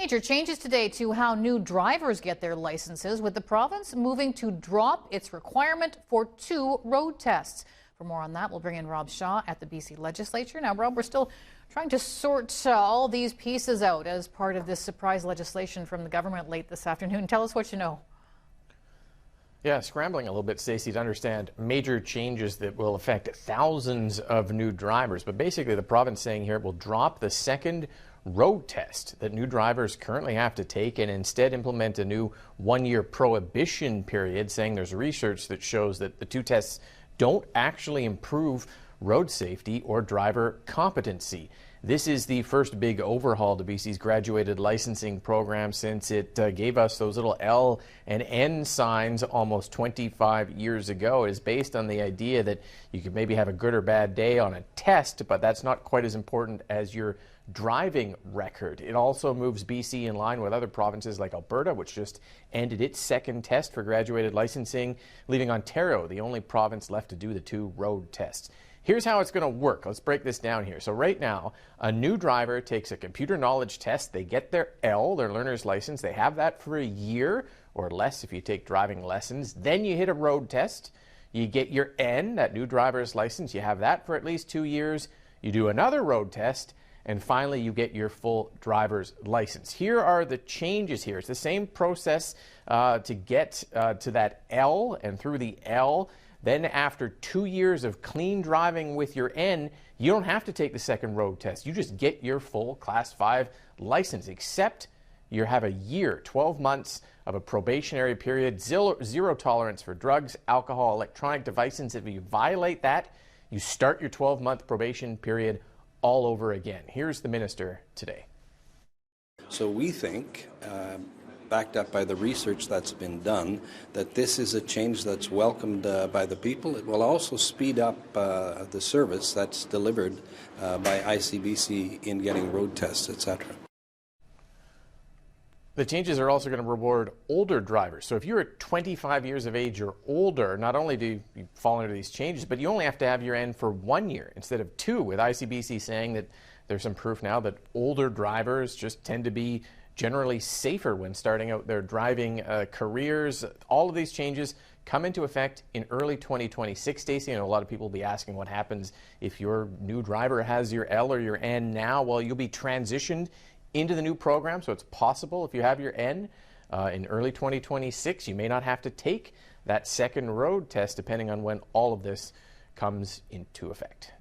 Major changes today to how new drivers get their licenses, with the province moving to drop its requirement for 2 road tests. For more on that, we'll bring in Rob Shaw at the BC Legislature. Now, Rob, we're still trying to sort all these pieces out as part of this surprise legislation from the government late this afternoon. Tell us what you know. Yeah, scrambling a little bit, Stacey, to understand major changes that will affect thousands of new drivers. But basically, the province saying here it will drop the second road test that new drivers currently have to take and instead implement a new 1-year prohibition period, saying there's research that shows that the 2 tests don't actually improve road safety or driver competency. This is the first big overhaul to BC's graduated licensing program since it gave us those little L and N signs almost 25 years ago. It is based on the idea that you could maybe have a good or bad day on a test, but that's not quite as important as your driving record. It also moves BC in line with other provinces like Alberta, which just ended its second test for graduated licensing, leaving Ontario the only province left to do the 2 road tests. Here's how it's going to work. Let's break this down here. So right now, a new driver takes a computer knowledge test. They get their L, their learner's license. They have that for a year or less if you take driving lessons. Then you hit a road test. You get your N, that new driver's license. You have that for at least 2 years. You do another road test. And finally, you get your full driver's license. Here are the changes here. It's the same process to get to that L and through the L. Then after 2 years of clean driving with your N, you don't have to take the second road test. You just get your full Class 5 license, except you have a year, 12 months of a probationary period, zero tolerance for drugs, alcohol, electronic devices. If you violate that, you start your 12-month probation period all over again. Here's the minister today. So we think, backed up by the research that's been done, that this is a change that's welcomed by the people. It will also speed up the service that's delivered by ICBC in getting road tests, etc. The changes are also going to reward older drivers. So if you're 25 years of age or older, not only do you fall under these changes, but you only have to have your N for 1 year instead of 2, with ICBC saying that there's some proof now that older drivers just tend to be generally safer when starting out their driving careers. All of these changes come into effect in early 2026, Stacey. I know a lot of people will be asking what happens if your new driver has your L or your N now. Well, you'll be transitioned into the new program, so it's possible if you have your N in early 2026, you may not have to take that second road test depending on when all of this comes into effect.